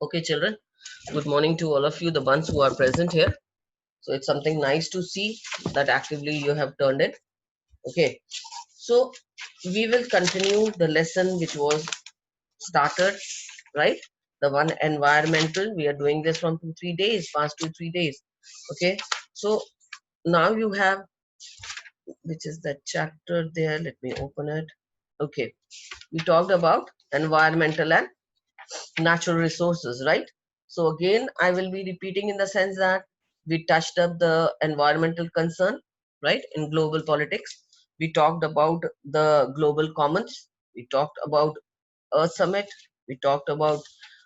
Okay, children, good morning to all of you, the ones who are present here. So it's something nice to see that actively you have turned it. Okay, so we will continue the lesson which was started, right? The one environmental, we are doing this from 2 3 days, past 2 3 days. Okay, so now you have, which is the chapter there, let me open it. Okay, we talked about environmental and natural resources, right? So again, I will be repeating in the sense that we touched up the environmental concern, right, in global politics. We talked about the global commons. We talked about Earth Summit. We talked about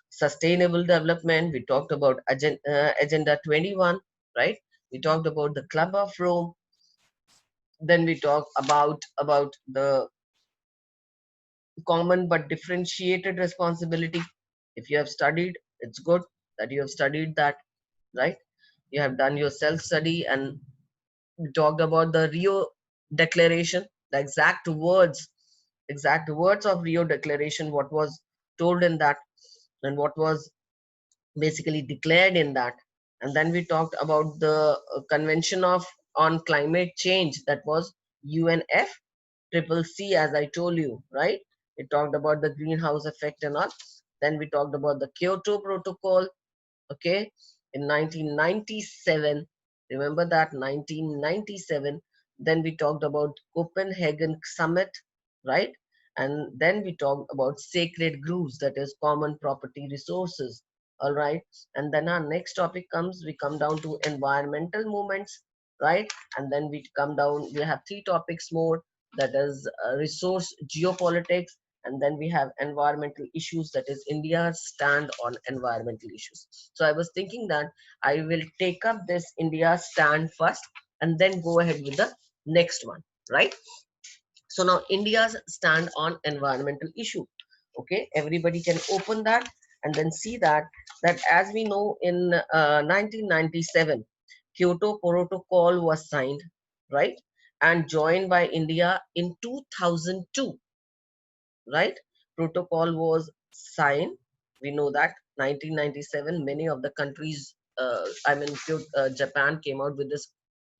sustainable development. We talked about Agenda 21, right? We talked about the Club of Rome. Then we talked about the common but differentiated responsibility. If you have studied, it's good that you have studied that, right? You have done your self study, and we talked about the Rio Declaration, the exact words of Rio Declaration, what was told in that, and what was basically declared in that. And then we talked about the Convention of on Climate Change, that was UNF triple C, as I told you, right? We talked about the greenhouse effect and all. Then we talked about the Kyoto Protocol, okay, in 1997. Remember that, 1997. Then we talked about Copenhagen Summit, right? And then we talked about sacred groves, that is common property resources. All right. And then our next topic comes, we come down to environmental movements, right? And then we come down, we have three topics more, that is resource geopolitics, and then we have environmental issues, that is India's stand on environmental issues. So I was thinking that I will take up this India stand first and then go ahead with the next one, right? So now India's stand on environmental issue. Okay, everybody can open that and then see that as we know, in 1997 Kyoto Protocol was signed, right, and joined by India in 2002, right? Protocol was signed, we know that, 1997. Many of the countries, Japan came out with this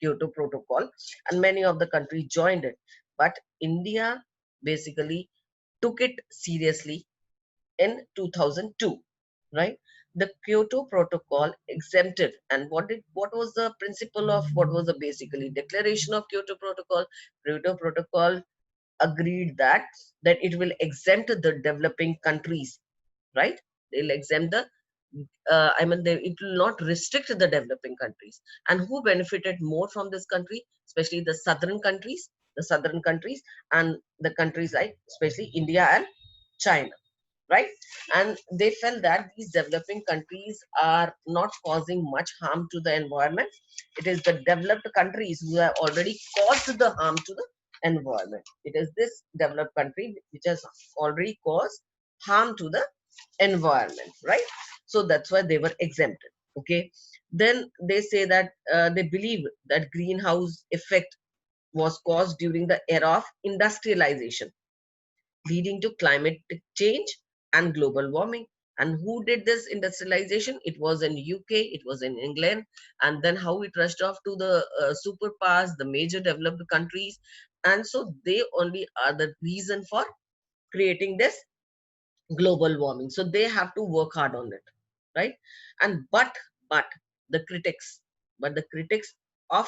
Kyoto Protocol, and many of the countries joined it, but India basically took it seriously in 2002, right? The Kyoto Protocol exempted, and what was the principle of, what was the basically declaration of Kyoto Protocol? Kyoto Protocol agreed that it will exempt the developing countries, right? They'll exempt the it will not restrict the developing countries. And who benefited more from this country? Especially the southern countries, and the countries like especially India and China, right? And they felt that these developing countries are not causing much harm to the environment. It is the developed countries who have already caused the harm to the environment. It is this developed country which has already caused harm to the environment, right? So that's why they were exempted. Okay, then they say that they believe that greenhouse effect was caused during the era of industrialization, leading to climate change and global warming. And who did this industrialization? It was in UK, it was in England, and then how it rushed off to the superpowers, the major developed countries. And so they only are the reason for creating this global warming. So they have to work hard on it, right? And but the critics, the critics of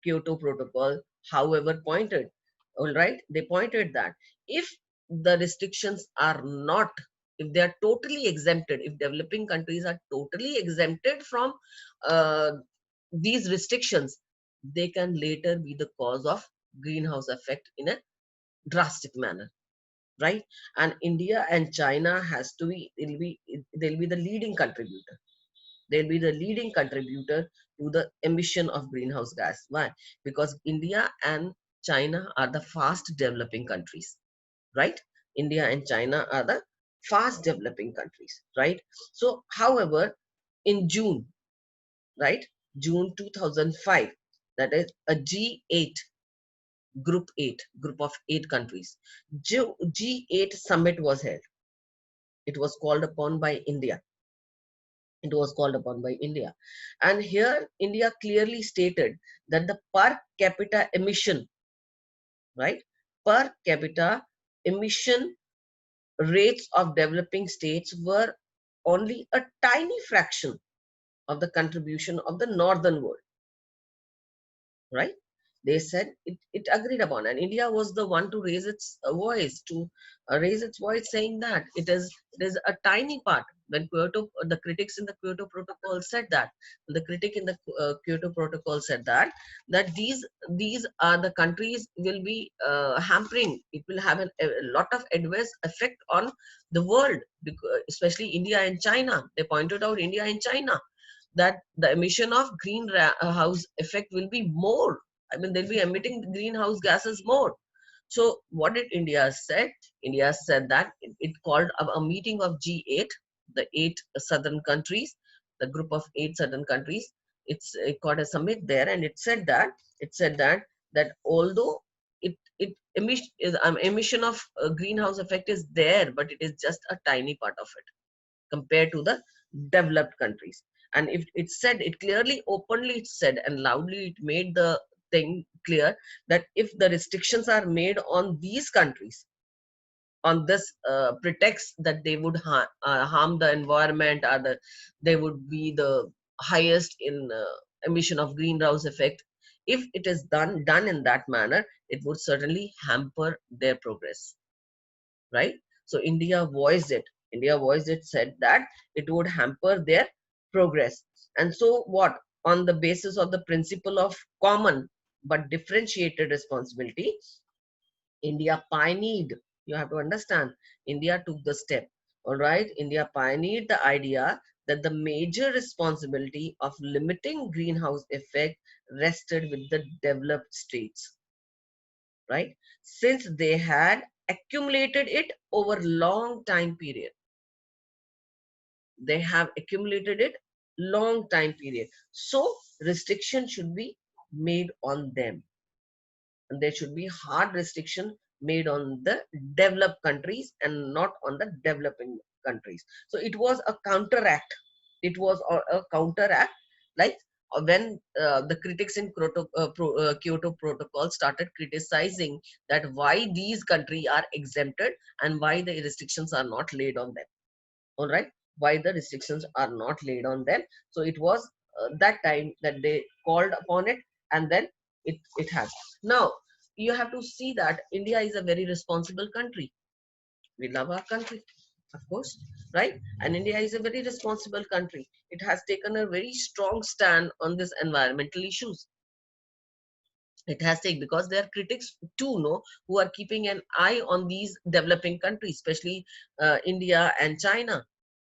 Kyoto Protocol, however, pointed, all right, they pointed that if the restrictions are not, if they are totally exempted, if developing countries are totally exempted from uh, these restrictions, they can later be the cause of greenhouse effect in a drastic manner, right? And India and China has to be, they'll be the leading contributor. They'll be the leading contributor to the emission of greenhouse gas. Why? Because India and China are the fast developing countries, right? India and China are the fast developing countries, right? So, however, in June, right, June 2005, that is a G8, group of 8 countries, G8 summit was held. It was called upon by India, It was called upon by India. And here India clearly stated that the per capita emission, right? Per capita emission rates of developing states were only a tiny fraction of the contribution of the northern world, right? They said it agreed upon, and India was the one to raise its voice, saying that it is a tiny part. When Kyoto, the critics in the Kyoto Protocol said that, the critic in the Kyoto Protocol said that these are the countries will be hampering. It will have a lot of adverse effect on the world, especially India and China. They pointed out India and China, that the emission of greenhouse effect will be more. I mean, they'll be emitting greenhouse gases more. So what did India said? India said that it called a meeting of G8, the 8 southern countries, the group of 8 southern countries. It called a summit there, and it said that although emission of greenhouse effect is there, but it is just a tiny part of it compared to the developed countries. And if it said, it clearly, openly it said, and loudly it made the thing clear, that if the restrictions are made on these countries on this pretext that they would harm the environment, or they would be the highest in emission of greenhouse effect, if it is done in that manner, it would certainly hamper their progress, right? So India voiced it, said that it would hamper their progress. And so what? On the basis of the principle of common but differentiated responsibility, India pioneered, you have to understand, India took the step. All right, India pioneered the idea that the major responsibility of limiting greenhouse effect rested with the developed states, right? Since they had accumulated it over long time period. They have accumulated it long time period. So restriction should be made on them. And there should be hard restriction made on the developed countries and not on the developing countries. So it was a counteract. It was a counteract, like when the critics in Kyoto Protocol started criticizing that why these countries are exempted and why the restrictions are not laid on them. All right, why the restrictions are not laid on them. So it was that time that they called upon it, and then it has. Now you have to see that India is a very responsible country. We love our country, of course, right? And India is a very responsible country. It has taken a very strong stand on this environmental issues. It has taken, because there are critics too, no, who are keeping an eye on these developing countries, especially India and China.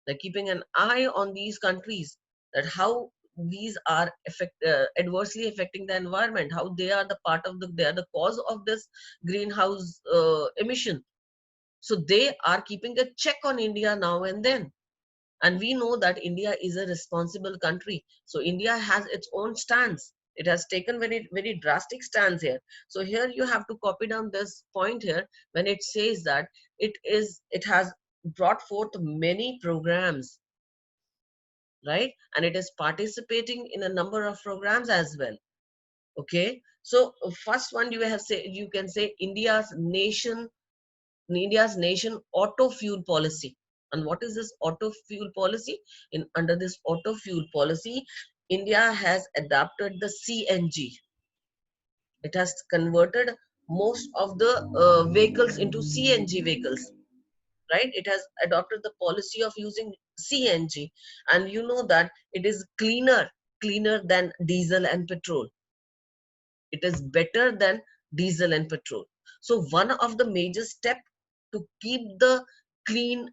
They're keeping an eye on these countries, that how these are adversely affecting the environment, how they are they are the cause of this greenhouse emission. So they are keeping a check on India now and then. And we know that India is a responsible country. So India has its own stance. It has taken very, very drastic stance here. So here you have to copy down this point here, when it says that it has brought forth many programs, right? And it is participating in a number of programs as well. Okay. So first one, you can say India's nation auto fuel policy. And what is this auto fuel policy? Under this auto fuel policy, India has adopted the CNG. It has converted most of the vehicles into CNG vehicles, right? It has adopted the policy of using CNG, and you know that it is cleaner than diesel and petrol. It is better than diesel and petrol. So one of the major step to keep the clean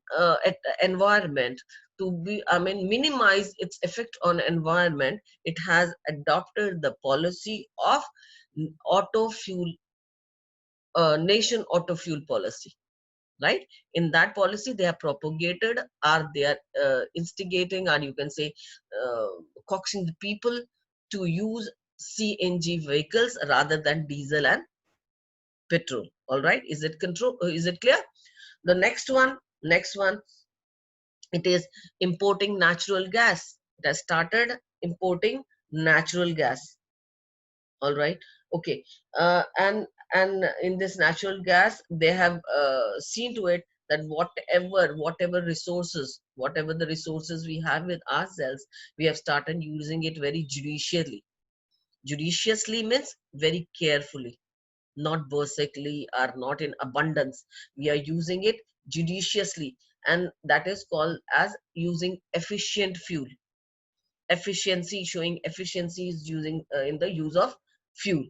environment, to be, I mean, minimize its effect on environment, it has adopted the policy of auto fuel, nation auto fuel policy, right? In that policy, they are propagated, or they are instigating, or you can say coaxing the people to use CNG vehicles rather than diesel and petrol. All right, is it clear? The next one, It is importing natural gas. It has started importing natural gas. All right. Okay. And in this natural gas, they have seen to it that whatever resources, whatever the resources we have with ourselves, we have started using it very judiciously. Judiciously means very carefully, not basically or not in abundance. We are using it judiciously, and that is called as using efficient fuel. Efficiency, showing efficiency is using in the use of fuel,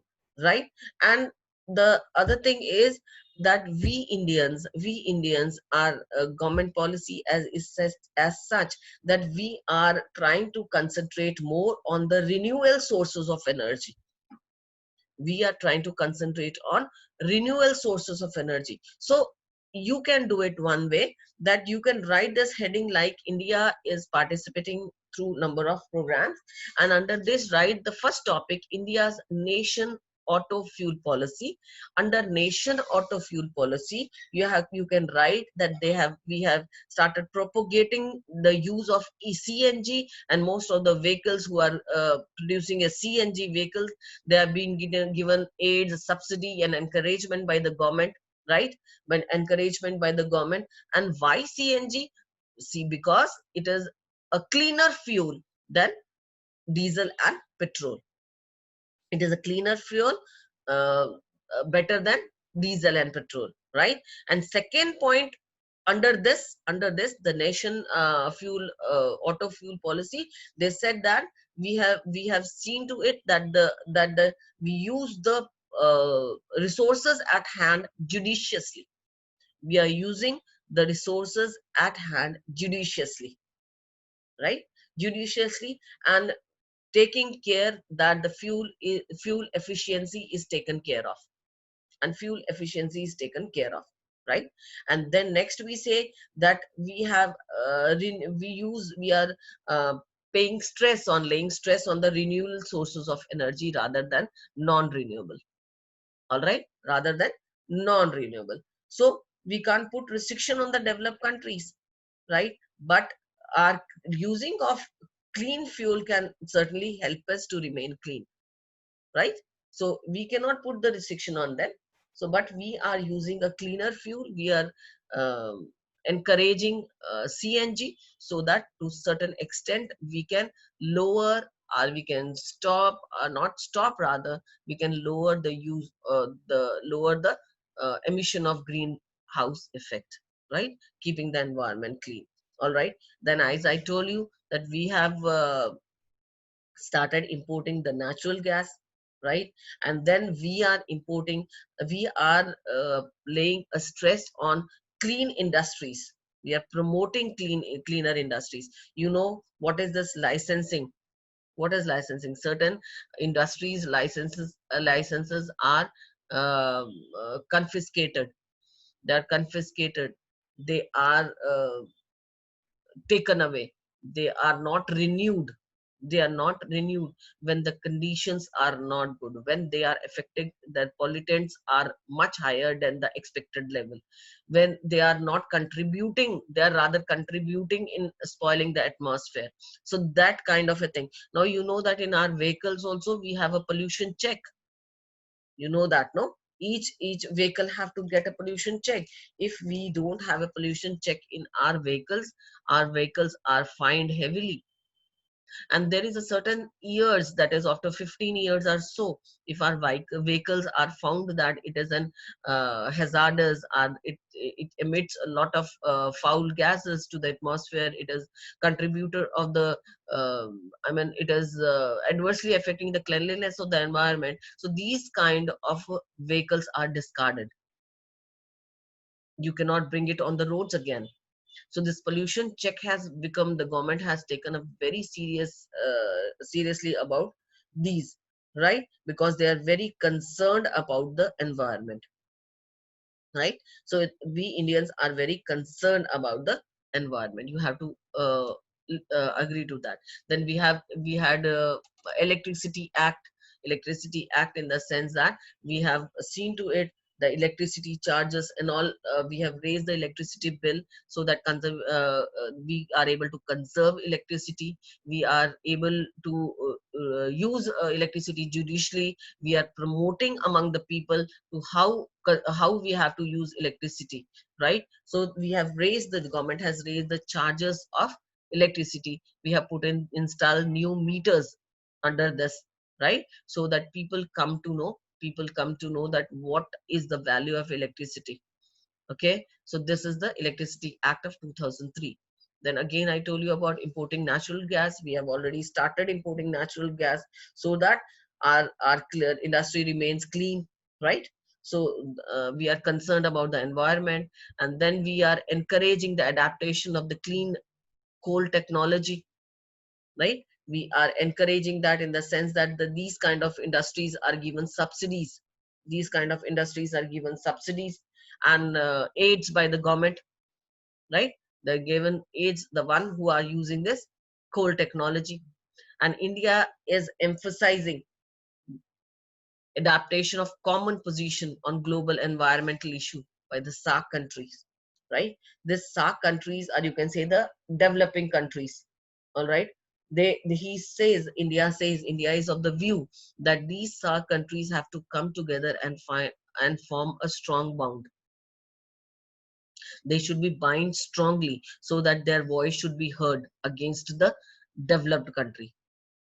right? And the other thing is that we Indians are government policy as is as such that we are trying to concentrate more on the renewable sources of energy. We are trying to concentrate on renewable sources of energy. So you can do it one way, that you can write this heading like India is participating through number of programs, and under this write the first topic, India's nation auto fuel policy. Under nation auto fuel policy, you can write that we have started propagating the use of CNG, and most of the vehicles who are producing a CNG vehicles, they are being given aids, subsidy, and encouragement by the government, right? But encouragement by the government. And why CNG? See, because it is a cleaner fuel than diesel and petrol. It is a cleaner fuel, better than diesel and petrol, right? And second point, under this the nation fuel auto fuel policy, they said that we have seen to it that the we use the resources at hand judiciously. We are using the resources at hand judiciously, right? Judiciously, and taking care that the fuel efficiency is taken care of, and fuel efficiency is taken care of, right? And then next we say that we are uh, laying stress on the renewable sources of energy rather than non-renewable. All right, rather than non-renewable. So we can't put restriction on the developed countries, right? But our using of clean fuel can certainly help us to remain clean, right? So we cannot put the restriction on them. So but we are using a cleaner fuel. We are encouraging CNG, so that to certain extent we can lower, or we can stop, or not stop, rather we can lower the emission of greenhouse effect, right? Keeping the environment clean. All right. Then, as I told you, that we have started importing the natural gas, right? And then we are laying a stress on clean industries. We are promoting cleaner industries. You know what is this licensing? What is licensing? Certain industries licenses are confiscated. They are confiscated. They are taken away. They are not renewed. They are not renewed when the conditions are not good, when they are affected, the pollutants are much higher than the expected level, when they are not contributing, they are rather contributing in spoiling the atmosphere. So that kind of a thing. Now you know that in our vehicles also we have a pollution check. You know that, no? Each vehicle have to get a pollution check. If we don't have a pollution check in our vehicles are fined heavily. And there is a certain years, that is after 15 years or so, if our vehicles are found that it is an hazardous, and it emits a lot of foul gases to the atmosphere, it is contributor of the I mean, it is adversely affecting the cleanliness of the environment, so these kind of vehicles are discarded. You cannot bring it on the roads again. So this pollution check has become, the government has taken a very seriously about these, right? Because they are very concerned about the environment, right? So we Indians are very concerned about the environment. You have to agree to that. Then we had electricity act. Electricity act, in the sense that we have seen to it the electricity charges and all. We have raised the electricity bill so that we are able to conserve electricity. We are able to use electricity judiciously. We are promoting among the people to how we have to use electricity, right? So we have raised, the government has raised the charges of electricity. We have installed new meters under this, right? So that people come to know that what is the value of electricity. Okay, so this is the Electricity Act of 2003. Then again, I told you about importing natural gas. We have already started importing natural gas so that our clear industry remains clean, right? So we are concerned about the environment, and then we are encouraging the adaptation of the clean coal technology, right? We are encouraging that in the sense that these kind of industries are given subsidies. These kind of industries are given subsidies and aids by the government, right? They're given aids, the one who are using this coal technology. And India is emphasizing adaptation of common position on global environmental issue by the SAARC countries, right? This SAARC countries are, you can say, the developing countries, all right? India is of the view that these SAARC countries have to come together and form a strong bond. They should be bind strongly so that their voice should be heard against the developed country,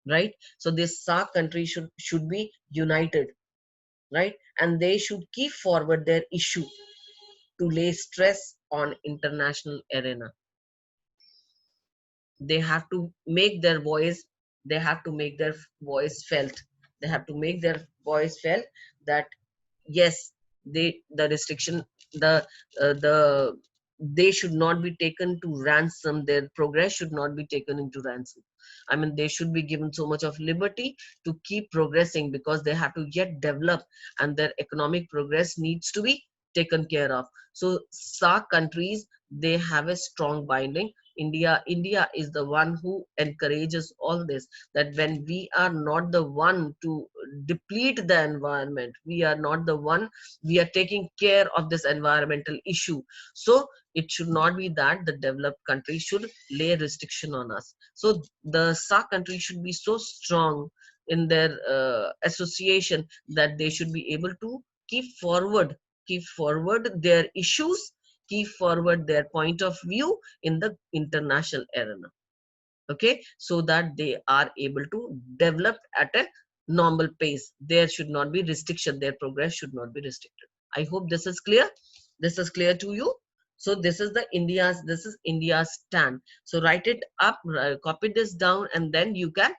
right? So this SAARC country should be united, right? And they should keep forward their issue to lay stress on international arena. They have to make their voice, they have to make their voice felt. They have to make their voice felt that yes, the restriction, the they should not be taken to ransom. Their progress should not be taken into ransom. I mean, they should be given so much of liberty to keep progressing, because they have to yet develop, and their economic progress needs to be taken care of. So SAARC countries, they have a strong binding. India is the one who encourages all this, that when we are not the one to deplete the environment, we are not the one, we are taking care of this environmental issue. So it should not be that the developed country should lay restriction on us. So the SAARC country should be so strong in their association that they should be able to keep forward their issues, keep forward their point of view in the international arena. Okay, so that they are able to develop at a normal pace. There should not be restriction, their progress should not be restricted. I hope this is clear. This is clear to you. So this is India's stand. So write it up, copy this down, and then you can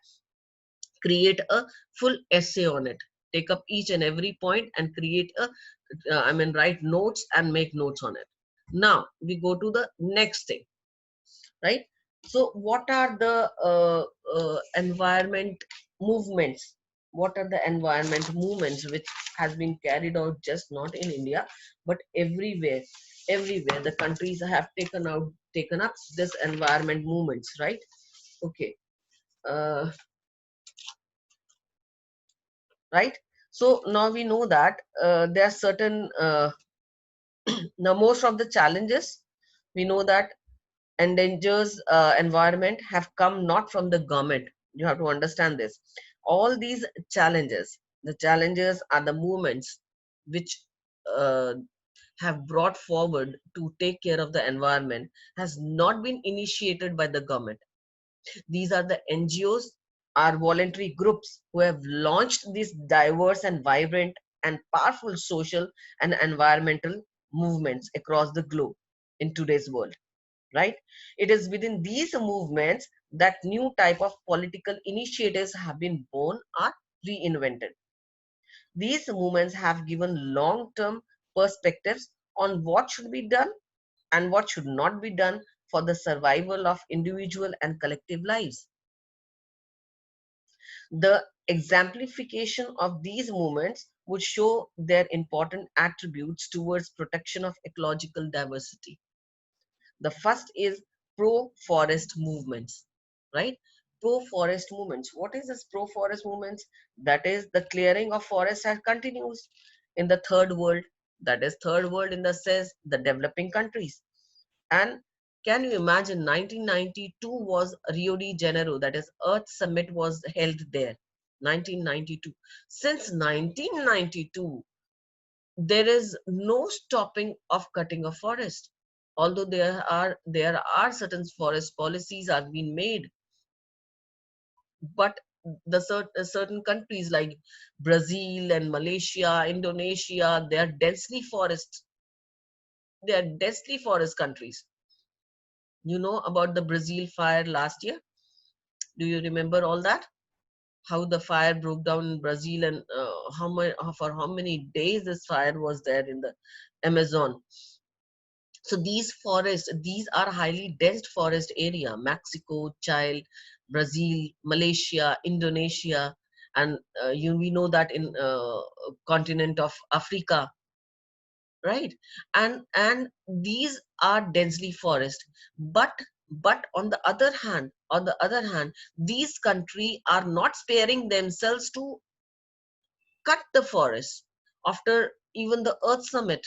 create a full essay on it. Take up each and every point and create a write notes and make notes on it. Now we go to the next thing, right? So what are the environment movements? What are the environment movements which has been carried out just not in India but everywhere? Everywhere the countries have taken up this environment movements, right? Okay, uh, right. So now we know that there are certain now most of the challenges, we know that endangers environment have come not from the government. You have to understand this. All these challenges, the challenges are the movements which uh, have brought forward to take care of the environment, has not been initiated by the government. These are the NGOs, are voluntary groups who have launched these diverse and vibrant and powerful social and environmental movements across the globe in today's world, right? It is within these movements that new type of political initiatives have been born or reinvented. These movements have given long-term perspectives on what should be done and what should not be done for the survival of individual and collective lives. The exemplification of these movements would show their important attributes towards protection of ecological diversity. The first is pro-forest movements, right? Pro-forest movements. What is this pro-forest movements? That is, the clearing of forests has continues in the third world. That is third world in the sense the developing countries. And can you imagine 1992 was Rio de Janeiro, that is Earth Summit was held there. 1992. Since 1992, there is no stopping of cutting of forest. Although there are certain forest policies are being made, but the certain countries like Brazil and Malaysia, Indonesia, they are densely forest countries. You know about the Brazil fire last year? Do you remember all that? How the fire broke down in Brazil, and for how many days this fire was there in the Amazon. So these forests, these are highly dense forest area. Mexico, Chile, Brazil, Malaysia, Indonesia, and we know that in continent of Africa, right? And these are densely forest. But on the other hand, these countries are not sparing themselves to cut the forest after even the Earth Summit,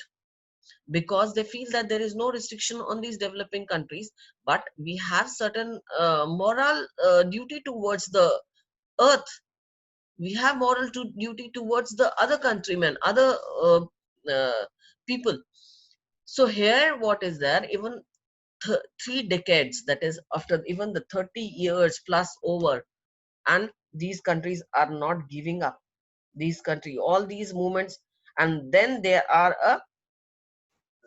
because they feel that there is no restriction on these developing countries, but we have certain moral duty towards the earth. We have duty towards the other countrymen, other uh, people. So here what is there, even 3 decades, that is after even the 30 years plus over, and these countries are not giving up, these country all these movements. And then there are a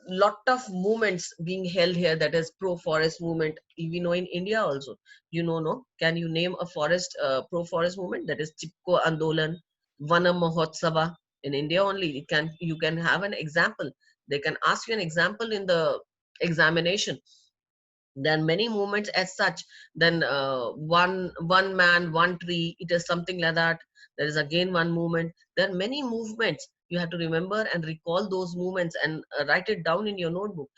lot of movements being held here, that is pro forest movement. We know in India also, no, can you name a forest pro forest movement? That is Chipko Andolan, Vana Mahotsava. In India only, you can have an example. They can ask you an example in the examination. There are many movements as such. Then one man one tree, it is something like that. There is again one movement. There are many movements. You have to remember and recall those movements and write it down in your notebook.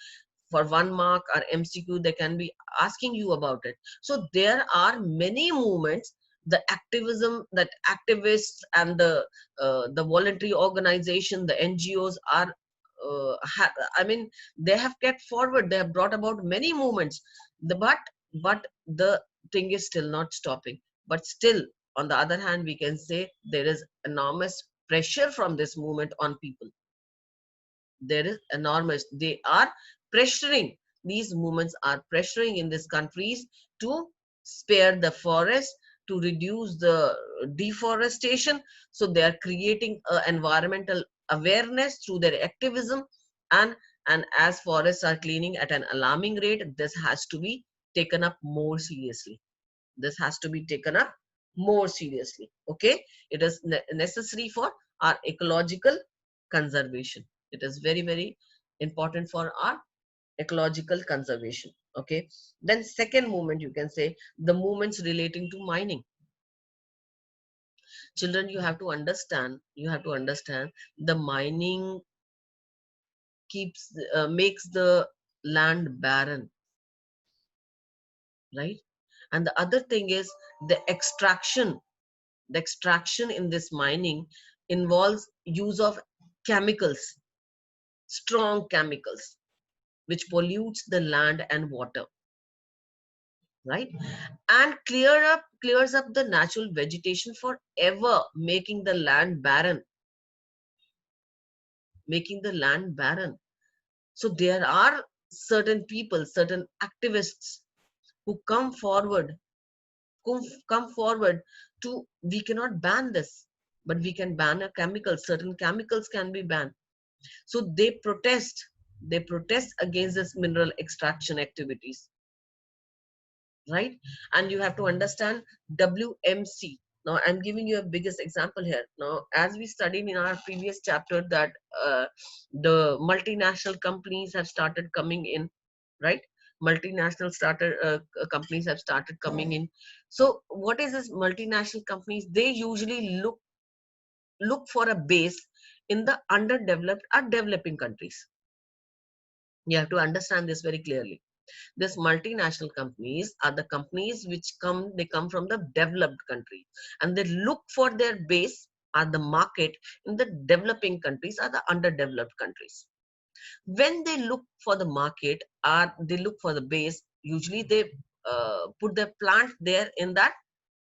For 1 mark or MCQ, they can be asking you about it. So there are many movements. The activism that activists and the voluntary organization, the NGOs are I mean, they have kept forward, they have brought about many movements. But the thing is still not stopping. But still, on the other hand, we can say there is enormous pressure from this movement on people. There is enormous, they are pressuring, these movements are pressuring in these countries to spare the forest, to reduce the deforestation. So they are creating environmental awareness through their activism. And and as forests are cleaning at an alarming rate, this has to be taken up more seriously. This has to be taken up more seriously. Okay, it is necessary for our ecological conservation. It is very, very important for our ecological conservation. Okay, then second movement, you can say the movements relating to mining. Children, you have to understand the mining makes the land barren, right? And the other thing is the extraction in this mining involves use of chemicals, strong chemicals, which pollutes the land and water, right? And clears up the natural vegetation forever, making the land barren. So there are certain people, certain activists who come forward to, we cannot ban this, but we can ban a chemical, certain chemicals can be banned. So they protest against this mineral extraction activities, right? And you have to understand WMC. Now I'm giving you a biggest example here. Now, as we studied in our previous chapter, that the multinational companies have started coming in, right? Multinational started companies have started coming in. So what is this multinational companies? They usually look for a base in the underdeveloped or developing countries. You have to understand this very clearly. These multinational companies are the companies which come from the developed country, and they look for their base are the market in the developing countries, are the underdeveloped countries. When they look for the market, or they look for the base, usually they put their plant there in that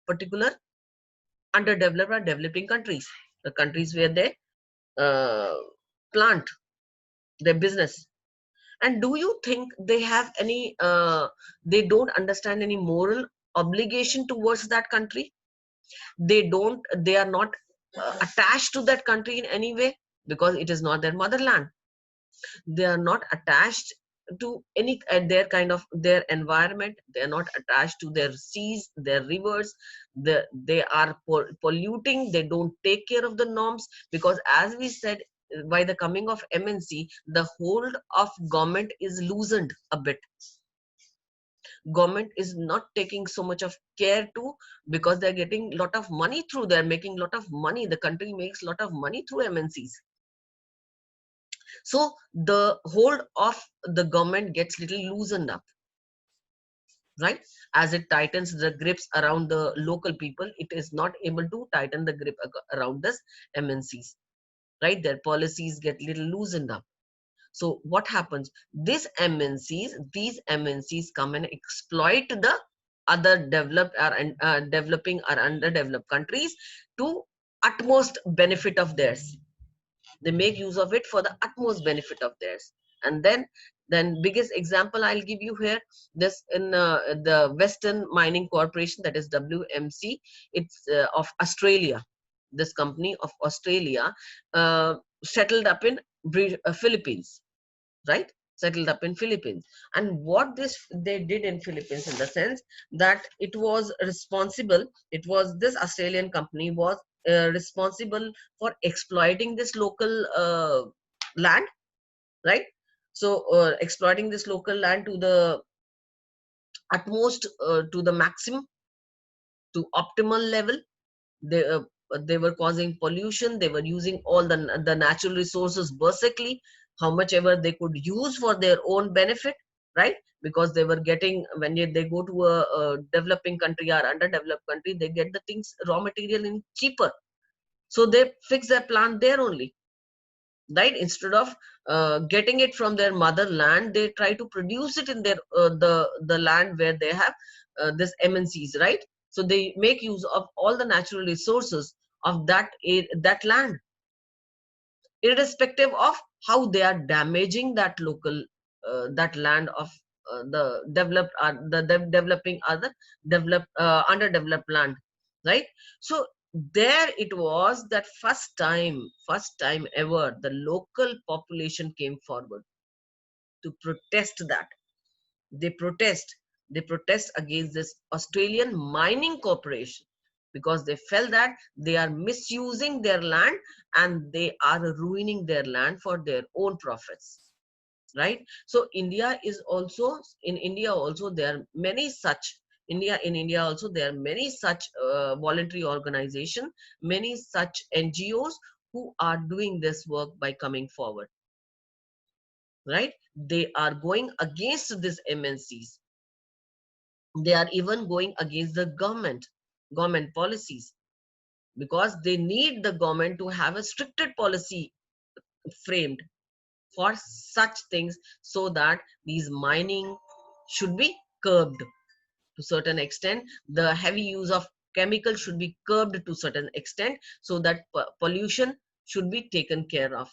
particular underdeveloped or developing countries, the countries where they uh, plant their business. And do you think they have any they don't understand any moral obligation towards that country? They are not attached to that country in any way, because it is not their motherland. They are not attached to any their kind of their environment. They are not attached to their seas, their rivers. They are polluting. They don't take care of the norms, because as we said, by the coming of MNC, the hold of government is loosened a bit. Government is not taking so much of care to, because they're getting a lot of money through, they're making a lot of money, the country makes a lot of money through MNCs. So the hold of the government gets little loosened up, right? As it tightens the grips around the local people, it is not able to tighten the grip around this MNCs, right? Their policies get little loosened up. So what happens? These MNCs come and exploit the other developed or developing or underdeveloped countries to utmost benefit of theirs. They make use of it for the utmost benefit of theirs. And then biggest example I'll give you here, this in the Western Mining Corporation, that is WMC. It's of Australia. This company of Australia settled up in Philippines, right? Settled up in Philippines. And what this they did in Philippines, in the sense that it was responsible, it was this Australian company was responsible for exploiting this local land, right? So exploiting this local land to the utmost, to the maximum, to optimal level. They were causing pollution. They were using all the natural resources berserkly, how much ever they could use for their own benefit, right? Because they were getting, when they go to a developing country or underdeveloped country, they get the things, raw material, in cheaper. So they fix their plant there only, right? Instead of getting it from their motherland, they try to produce it in their the land where they have this MNCs, right? So they make use of all the natural resources of that land, irrespective of how they are damaging that local that land of the developed or developing other developed underdeveloped land, right? So there it was that first time ever the local population came forward to protest that. They protest they protest against this Australian Mining Corporation, because they felt that they are misusing their land and they are ruining their land for their own profits, right? So India also there are many such, in India also there are many such voluntary organization, many such NGOs who are doing this work by coming forward, right? They are going against these MNCs. They are even going against the government policies, because they need the government to have a stricter policy framed for such things, so that these mining should be curbed to certain extent. The heavy use of chemicals should be curbed to certain extent, so that pollution should be taken care of.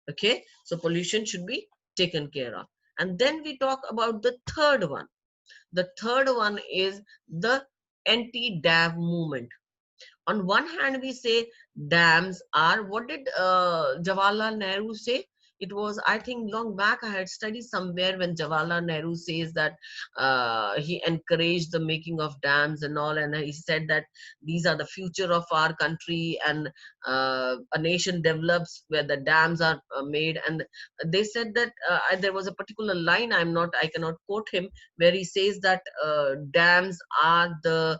Okay, so pollution should be taken care of. And then we talk about the third one. The third one is the anti-dam movement. On one hand, we say dams are, what did Jawaharlal Nehru say? It was, I think, long back I had studied somewhere when Jawaharlal Nehru says that he encouraged the making of dams and all, and he said that these are the future of our country, and a nation develops where the dams are made. And they said that there was a particular line, I cannot quote him, where he says that dams are the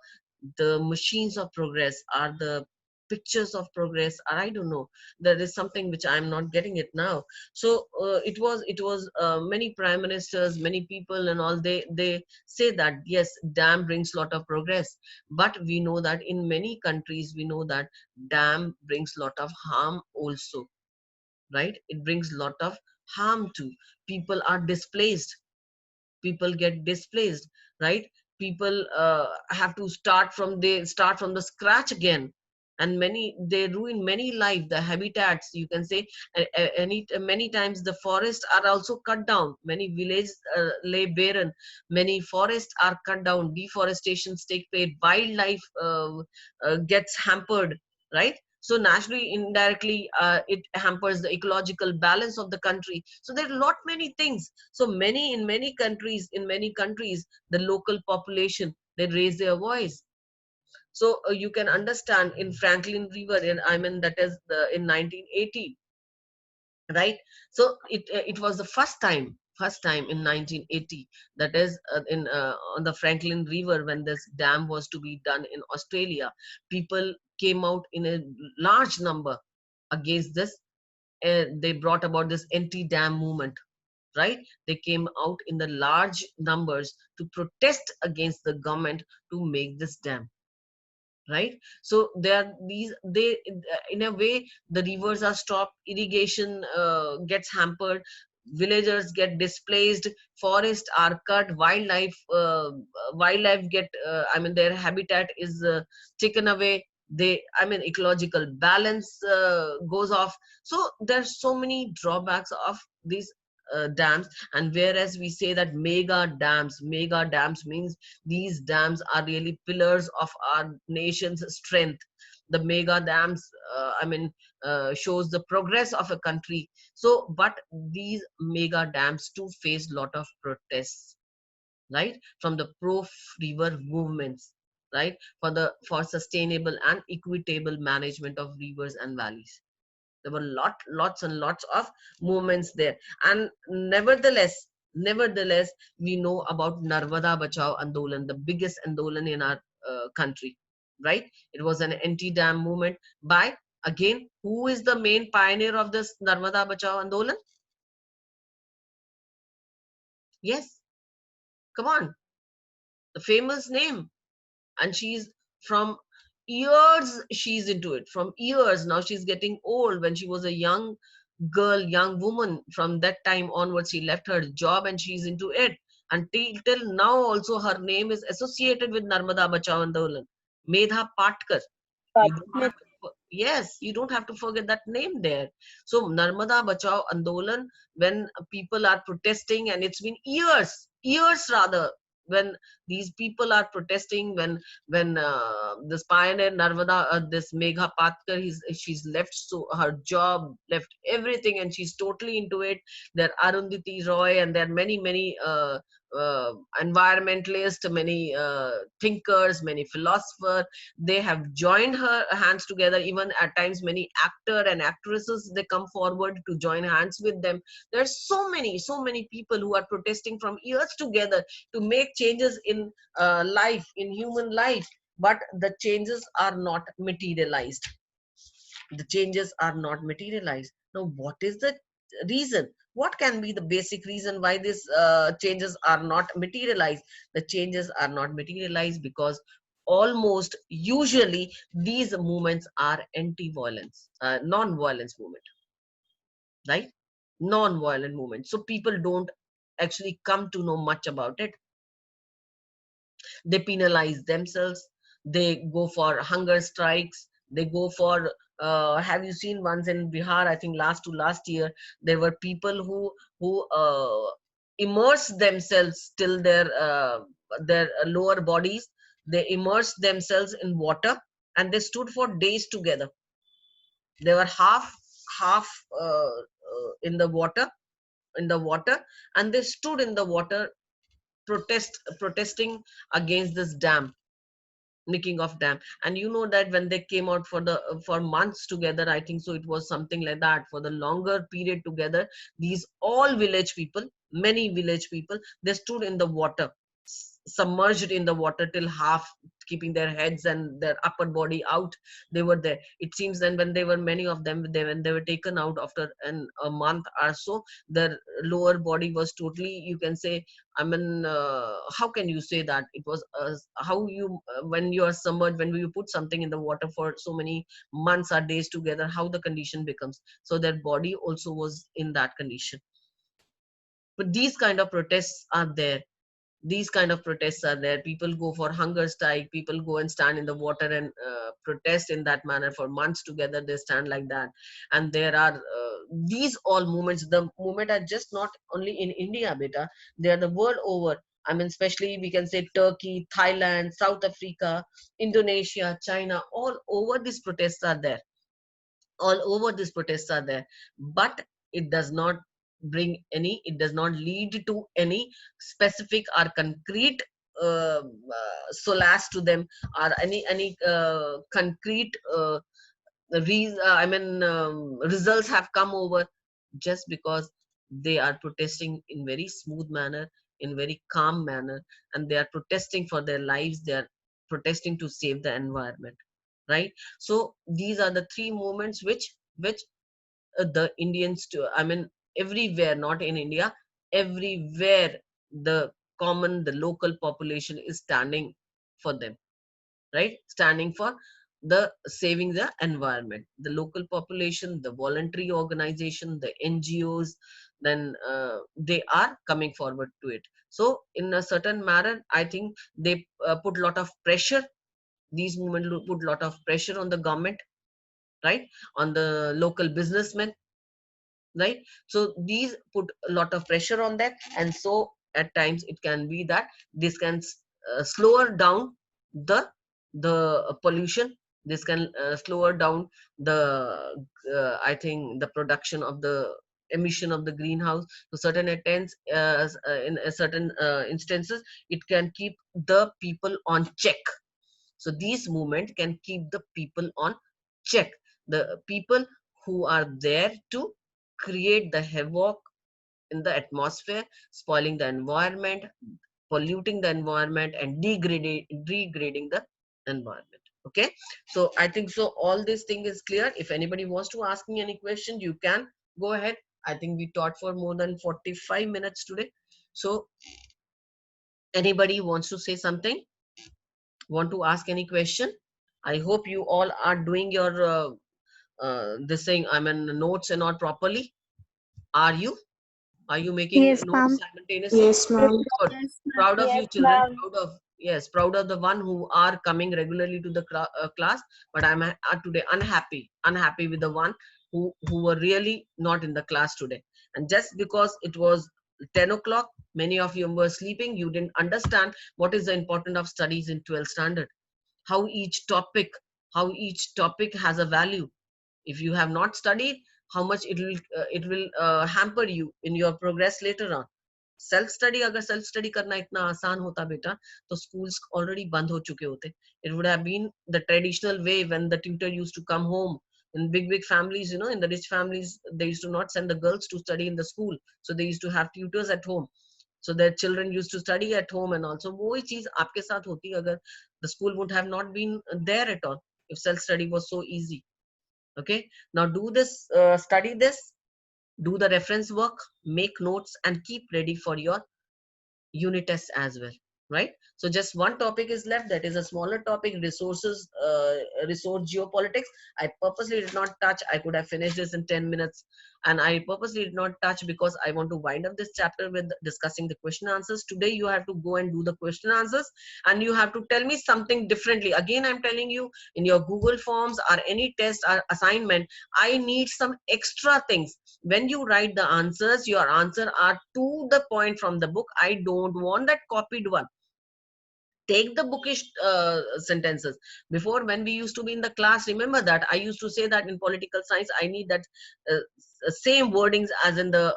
machines of progress, are the pictures of progress, or I don't know, there is something which I'm not getting it now. So it was many prime ministers, many people and all, they say that yes, dam brings lot of progress, but we know that in many countries, we know that dam brings lot of harm also, right? It brings lot of harm too. People are displaced, people get displaced, right? People have to start from the scratch again, and many, they ruin many life, the habitats, you can say. Many times the forests are also cut down, many villages lay barren, many forests are cut down, deforestation take place, wildlife gets hampered, right? So naturally, indirectly, it hampers the ecological balance of the country. So there are lot many things. So in many countries, the local population, they raise their voice. So you can understand in Franklin River, that is in 1980, right? So it was the first time in 1980, that is in on the Franklin River, when this dam was to be done in Australia. People came out in a large number against this. They brought about this anti-dam movement, right? They came out in the large numbers to protest against the government to make this dam, right? So there are these, they, in a way, the rivers are stopped, irrigation gets hampered, villagers get displaced, forests are cut, wildlife get their habitat is taken away. They, ecological balance goes off. So there's so many drawbacks of these dams. And whereas we say that mega dams means these dams are really pillars of our nation's strength. The mega dams, shows the progress of a country. So, but these mega dams too face lot of protests, right? From the pro river movements, right? For sustainable and equitable management of rivers and valleys. There were lots and lots of movements there. And nevertheless, we know about Narmada Bachao Andolan, the biggest Andolan in our country, right? It was an anti-dam movement by, again, who is the main pioneer of this Narmada Bachao Andolan? Yes, come on, the famous name. And she's from years, she's into it from years. Now she's getting old. When she was a young girl, young woman, from that time onwards, she left her job and she's into it. And till now also, her name is associated with Narmada Bachao Andolan, Medha Patkar. You don't have to, yes, you don't have to forget that name there. So Narmada Bachao Andolan, when people are protesting, and it's been years rather, when these people are protesting, when this pioneer Narmada, this Megha Patkar, she's left, so her job, left everything, and she's totally into it. There are Arundhati Roy, and there are many uh, environmentalists, many thinkers, many philosophers. They have joined her hands together. Even at times, many actor and actresses, they come forward to join hands with them. There's so many people who are protesting from years together to make changes in life, in human life. But the changes are not materialized. The changes are not materialized. Now, what is the reason? What can be the basic reason why these changes are not materialized? The changes are not materialized because almost usually these movements are anti-violence, non-violence movement, right? Non-violent movement. So people don't actually come to know much about it. They penalize themselves, they go for hunger strikes, they go for have you seen once in Bihar, I think last to last year, there were people who immersed themselves till their lower bodies, they immersed themselves in water, and they stood for days together. They were half in the water, and they stood in the water, protesting against this dam, nicking of dam. And you know that when they came out for months together, I think so, it was something like that, for the longer period together, these all village people, many village people, they stood in the water, submerged in the water till half, keeping their heads and their upper body out. They were there. It seems then when they were, many of them, when they were taken out after a month or so, their lower body was totally, you can say, I mean, how can you say that? It was how you, when you are submerged, when you put something in the water for so many months or days together, how the condition becomes. So their body also was in that condition. But these kind of protests are there. These kind of protests are there. People go for hunger strike. People go and stand in the water and protest in that manner for months together. They stand like that. And there are these all movements. The movement are just not only in India, beta. They are the world over. I mean, especially we can say Turkey, Thailand, South Africa, Indonesia, China. All over these protests are there. All over these protests are there. But it does not bring any, it does not lead to any specific or concrete solace to them, or any concrete I mean, results have come over, just because they are protesting in very smooth manner, in very calm manner, and they are protesting for their lives. They are protesting to save the environment, right? So these are the three movements which the Indians to, I mean, everywhere, not in India, everywhere, the common, the local population is standing for them, right? Standing for the saving the environment. The local population, the voluntary organization, the NGOs, then they are coming forward to it. So in a certain manner, I think they put a lot of pressure. These movements put a lot of pressure on the government, right? On the local businessmen, right? So these put a lot of pressure on that, and so at times it can be that this can slower down the pollution. This can slower down the I think the production of the emission of the greenhouse to certain extents. In a certain instances, it can keep the people on check. So these movement can keep the people on check, the people who are there to create the havoc in the atmosphere, spoiling the environment, polluting the environment, and degrading the environment. Okay, so I think so all this thing is clear. If anybody wants to ask me any question, you can go ahead. I think we taught for more than 45 minutes today. So anybody wants to say something, want to ask any question? I hope you all are doing your this thing, I mean, notes and all properly. Are you, are you making Yes, notes ma'am. simultaneously? Yes, ma'am. Good. Yes, ma'am. Proud of you Yes, children, ma'am. proud of, yes, proud of the one who are coming regularly to the class. But I'm today unhappy with the one who were really not in the class today. And just because it was 10 o'clock, many of you were sleeping, you didn't understand what is the importance of studies in 12th standard, how each topic, how each topic has a value. If you have not studied, how much it will hamper you in your progress later on. Self study, अगर self study करना इतना आसान होता बेटा, तो schools already बंद हो चुके होते. It would have been the traditional way when the tutor used to come home. In big families, you know, in the rich families, they used to not send the girls to study in the school, so they used to have tutors at home. So their children used to study at home, and also वही चीज आपके साथ होती अगर the school would have not been there at all, if self study was so easy. Okay, now do this, study this, do the reference work, make notes, and keep ready for your unit tests as well, right? So just one topic is left, that is a smaller topic, resources, resource geopolitics. I purposely did not touch. I could have finished this in 10 minutes, and I purposely did not touch because I want to wind up this chapter with discussing the question answers. Today you have to go and do the question answers, and you have to tell me something differently. Again, I'm telling you, in your Google forms or any test or assignment, I need some extra things. When you write the answers, your answer are to the point from the book. I don't want that copied one. Take the bookish sentences. Before, when we used to be in the class, remember that I used to say that in political science I need that uh, same wordings as in the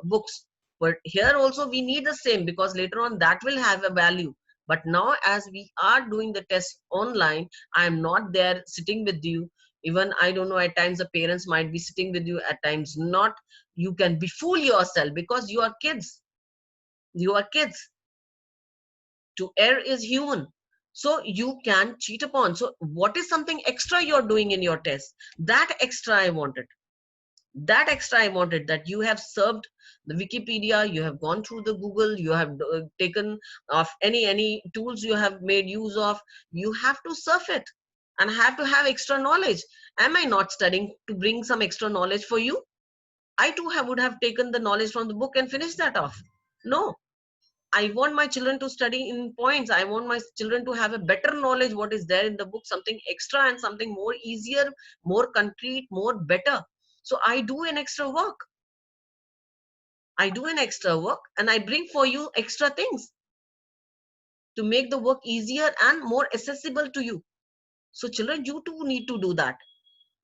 books. But here also we need the same, because later on that will have a value. But now, as we are doing the test online, I am not there sitting with you. Even I don't know, at times the parents might be sitting with you, at times not. You can befool yourself because you are kids. You are kids. To err is human. So you can cheat upon. So what is something extra you're doing in your test? That extra I wanted. That extra I wanted, that you have served the Wikipedia, you have gone through the Google, you have taken of any tools you have made use of. You have to surf it and have to have extra knowledge. Am I not studying to bring some extra knowledge for you? I too would have taken the knowledge from the book and finished that off. No, I want my children to study in points. I want my children to have a better knowledge what is there in the book, something extra and something more easier, more concrete, more better. So I do an extra work. I do an extra work and I bring for you extra things to make the work easier and more accessible to you. So children, you too need to do that.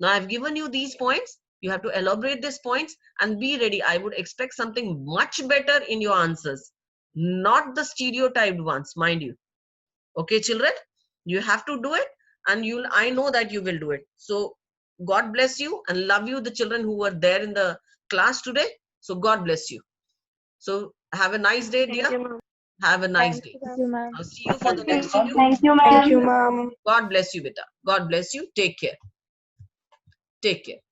Now I've given you these points. You have to elaborate these points and be ready. I would expect something much better in your answers, not the stereotyped ones, mind you. Okay, children, you have to do it, and I know that you will do it. So God bless you and love you, the children who were there in the class today. So God bless you. So have a nice day, dear. Have a nice day. Thank you, ma'am. I'll see you for the next video. Thank you, Thank you, ma'am. ma'am. God bless you, beta. God bless you. Take care. Take care.